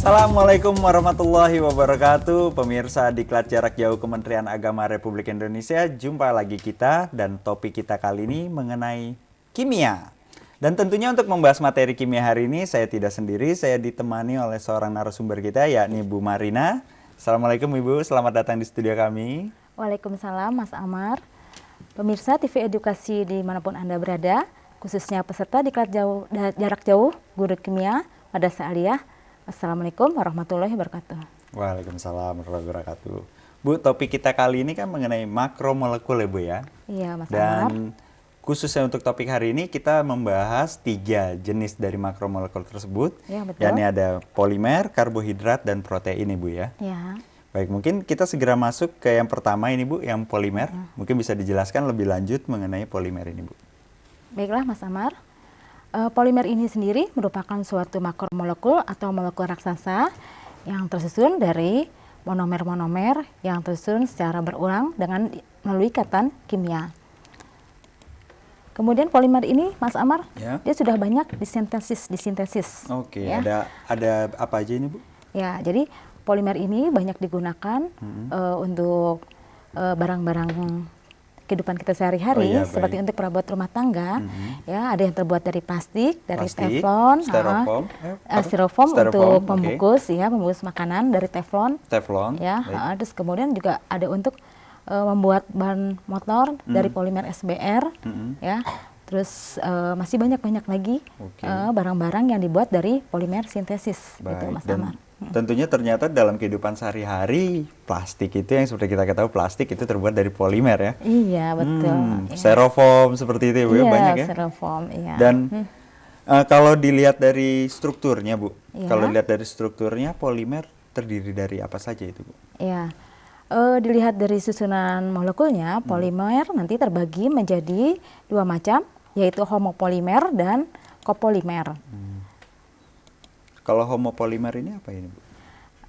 Assalamualaikum warahmatullahi wabarakatuh. Pemirsa Diklat Jarak Jauh Kementerian Agama Republik Indonesia, jumpa lagi kita dan topik kita kali ini mengenai kimia. Dan tentunya untuk membahas materi kimia hari ini saya tidak sendiri, saya ditemani oleh seorang narasumber kita yakni Bu Marina. Assalamualaikum Ibu, selamat datang di studio kami. Waalaikumsalam Mas Amar. Pemirsa TV Edukasi dimanapun Anda berada, khususnya peserta Diklat Jarak Jauh Guru Kimia pada Aliyah. Assalamualaikum warahmatullahi wabarakatuh. Waalaikumsalam warahmatullahi wabarakatuh. Bu, topik kita kali ini kan mengenai makromolekul ya Bu ya? Iya Mas Amar. Dan khususnya untuk topik hari ini kita membahas 3 jenis dari makromolekul tersebut. Ya, betul. Yakni ada polimer, karbohidrat, dan protein ini Bu ya? Ya. Baik, mungkin kita segera masuk ke yang pertama ini Bu, yang polimer. Mungkin bisa dijelaskan lebih lanjut mengenai polimer ini Bu. Baiklah Mas Amar. Polimer ini sendiri merupakan suatu makromolekul atau molekul raksasa yang tersusun dari monomer-monomer yang tersusun secara berulang dengan melalui ikatan kimia. Kemudian polimer ini, Mas Amar, dia sudah banyak disintesis. Oke, ya. ada apa aja ini Bu? Ya, jadi polimer ini banyak digunakan untuk barang-barang kehidupan kita sehari-hari, seperti untuk perabot rumah tangga. Ya, ada yang terbuat dari plastik, dari teflon, styrofoam untuk membungkus, ya, membungkus makanan dari teflon. Ya, terus kemudian juga ada untuk membuat ban motor dari polimer SBR, ya. Terus masih banyak lagi barang-barang yang dibuat dari polimer sintesis, gitu Mas Amar. Tentunya ternyata dalam kehidupan sehari-hari plastik itu yang seperti kita ketahui plastik itu terbuat dari polimer ya. Iya betul. Styrofoam seperti itu Bu, banyak ya. Styrofoam, iya. Dan kalau dilihat dari strukturnya Bu, kalau dilihat dari strukturnya polimer terdiri dari apa saja itu Bu? Iya. Dilihat dari susunan molekulnya, polimer nanti terbagi menjadi 2 macam, yaitu homopolimer dan copolimer. Kalau homopolimer ini apa ini Bu?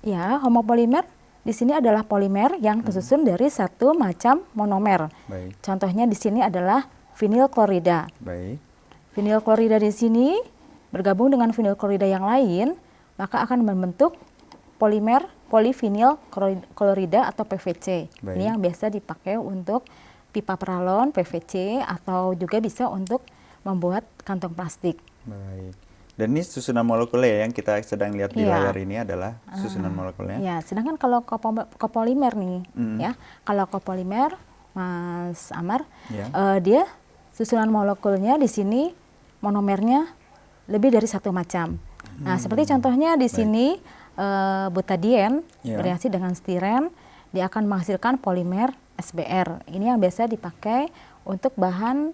Ya, homopolimer di sini adalah polimer yang tersusun dari satu macam monomer. Baik. Contohnya di sini adalah vinyl klorida. Baik. Vinyl klorida di sini bergabung dengan vinyl klorida yang lain, maka akan membentuk polimer polivinyl klorida atau PVC. Baik. Ini yang biasa dipakai untuk pipa paralon PVC atau juga bisa untuk membuat kantong plastik. Baik. Dan ini susunan molekulnya yang kita sedang lihat di layar ini adalah susunan molekulnya. Ya, sedangkan kalau copolimer nih, ya, kalau copolimer, Mas Amar, dia susunan molekulnya di sini monomernya lebih dari satu macam. Nah, seperti contohnya di sini butadien bereaksi dengan stiren, dia akan menghasilkan polimer SBR. Ini yang biasa dipakai untuk bahan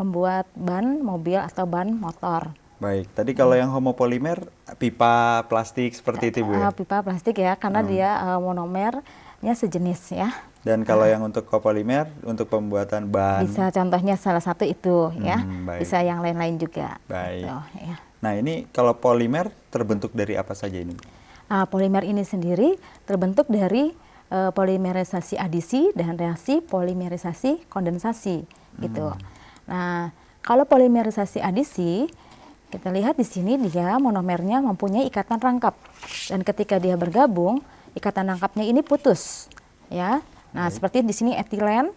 membuat ban mobil atau ban motor. Baik, tadi kalau yang homopolimer pipa plastik seperti itu Bu ya? Pipa plastik ya, karena dia monomernya sejenis ya. Dan kalau yang untuk copolimer untuk pembuatan ban? Bisa contohnya salah satu itu ya, bisa yang lain-lain juga. Baik. Gitu, ya. Nah ini kalau polimer terbentuk dari apa saja ini? Polimer ini sendiri terbentuk dari polimerisasi adisi dan reaksi polimerisasi kondensasi gitu. Nah, kalau polimerisasi adisi, kita lihat di sini dia monomernya mempunyai ikatan rangkap, dan ketika dia bergabung ikatan rangkapnya ini putus, ya. Nah, seperti di sini etilen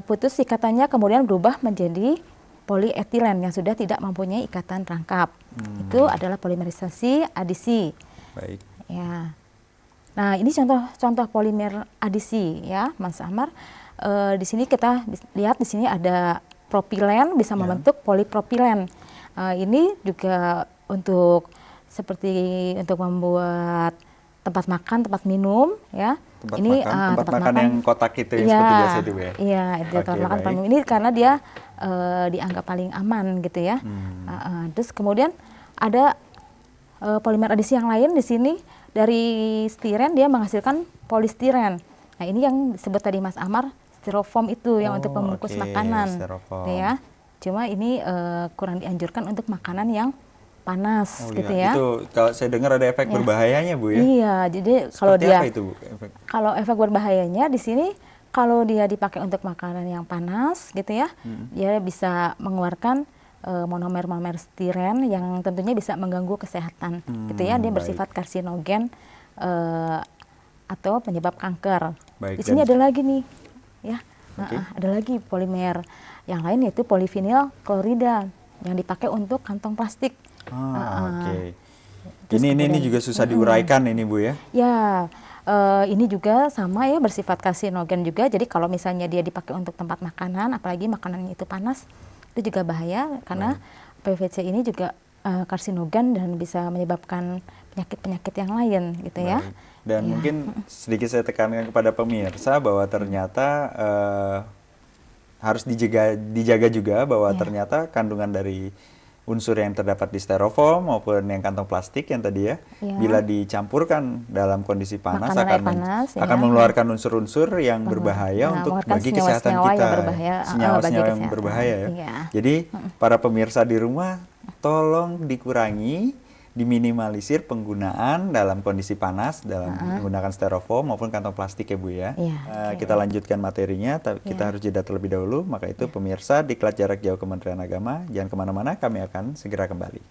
putus ikatannya kemudian berubah menjadi polietilen yang sudah tidak mempunyai ikatan rangkap. Itu adalah polimerisasi adisi. Baik. Ya. Nah, ini contoh polimer adisi ya, Mas Amar. Di sini kita lihat di sini ada propilen bisa membentuk polipropilen. Ini juga untuk seperti untuk membuat tempat makan, tempat minum, ya. Tempat makan yang kotak itu ya, seperti biasa itu ya. Iya, itu tempat makan minum ini karena dia dianggap paling aman gitu ya. Terus kemudian ada polimer adisi yang lain di sini dari stiren dia menghasilkan polistiren. Nah, ini yang disebut tadi Mas Amar styrofoam itu yang untuk membungkus makanan, ya. Cuma ini kurang dianjurkan untuk makanan yang panas, gitu ya. Itu kalau saya dengar ada efek berbahayanya Bu ya. Iya, jadi kalau dia apa itu Bu? Kalau efek berbahayanya di sini kalau dia dipakai untuk makanan yang panas, gitu ya, dia bisa mengeluarkan monomer-monomer stiren yang tentunya bisa mengganggu kesehatan, gitu ya. Dia bersifat karsinogen atau penyebab kanker. Baik, Di sini ada lagi nih, ya, ada lagi polimer yang lain yaitu polivinil klorida yang dipakai untuk kantong plastik. Oke. Ini juga susah diuraikan ini Bu ya? Ya, ini juga sama ya, bersifat karsinogen juga. Jadi kalau misalnya dia dipakai untuk tempat makanan, apalagi makanannya itu panas, itu juga bahaya karena PVC ini juga karsinogen dan bisa menyebabkan penyakit-penyakit yang lain gitu ya. Dan mungkin sedikit saya tekankan kepada pemirsa bahwa ternyata harus dijaga juga bahwa ternyata kandungan dari unsur yang terdapat di styrofoam maupun yang kantong plastik yang tadi ya, bila dicampurkan dalam kondisi panas akan mengeluarkan unsur-unsur yang berbahaya untuk bagi kesehatan kita, senyawa-senyawa yang berbahaya ya. Jadi para pemirsa di rumah tolong dikurangi, diminimalisir penggunaan dalam kondisi panas dalam menggunakan styrofoam maupun kantong plastik ya Bu ya. Kita lanjutkan materinya, tapi kita harus jeda terlebih dahulu. Maka itu pemirsa Diklat Jarak Jauh Kementerian Agama, jangan kemana-mana, kami akan segera kembali.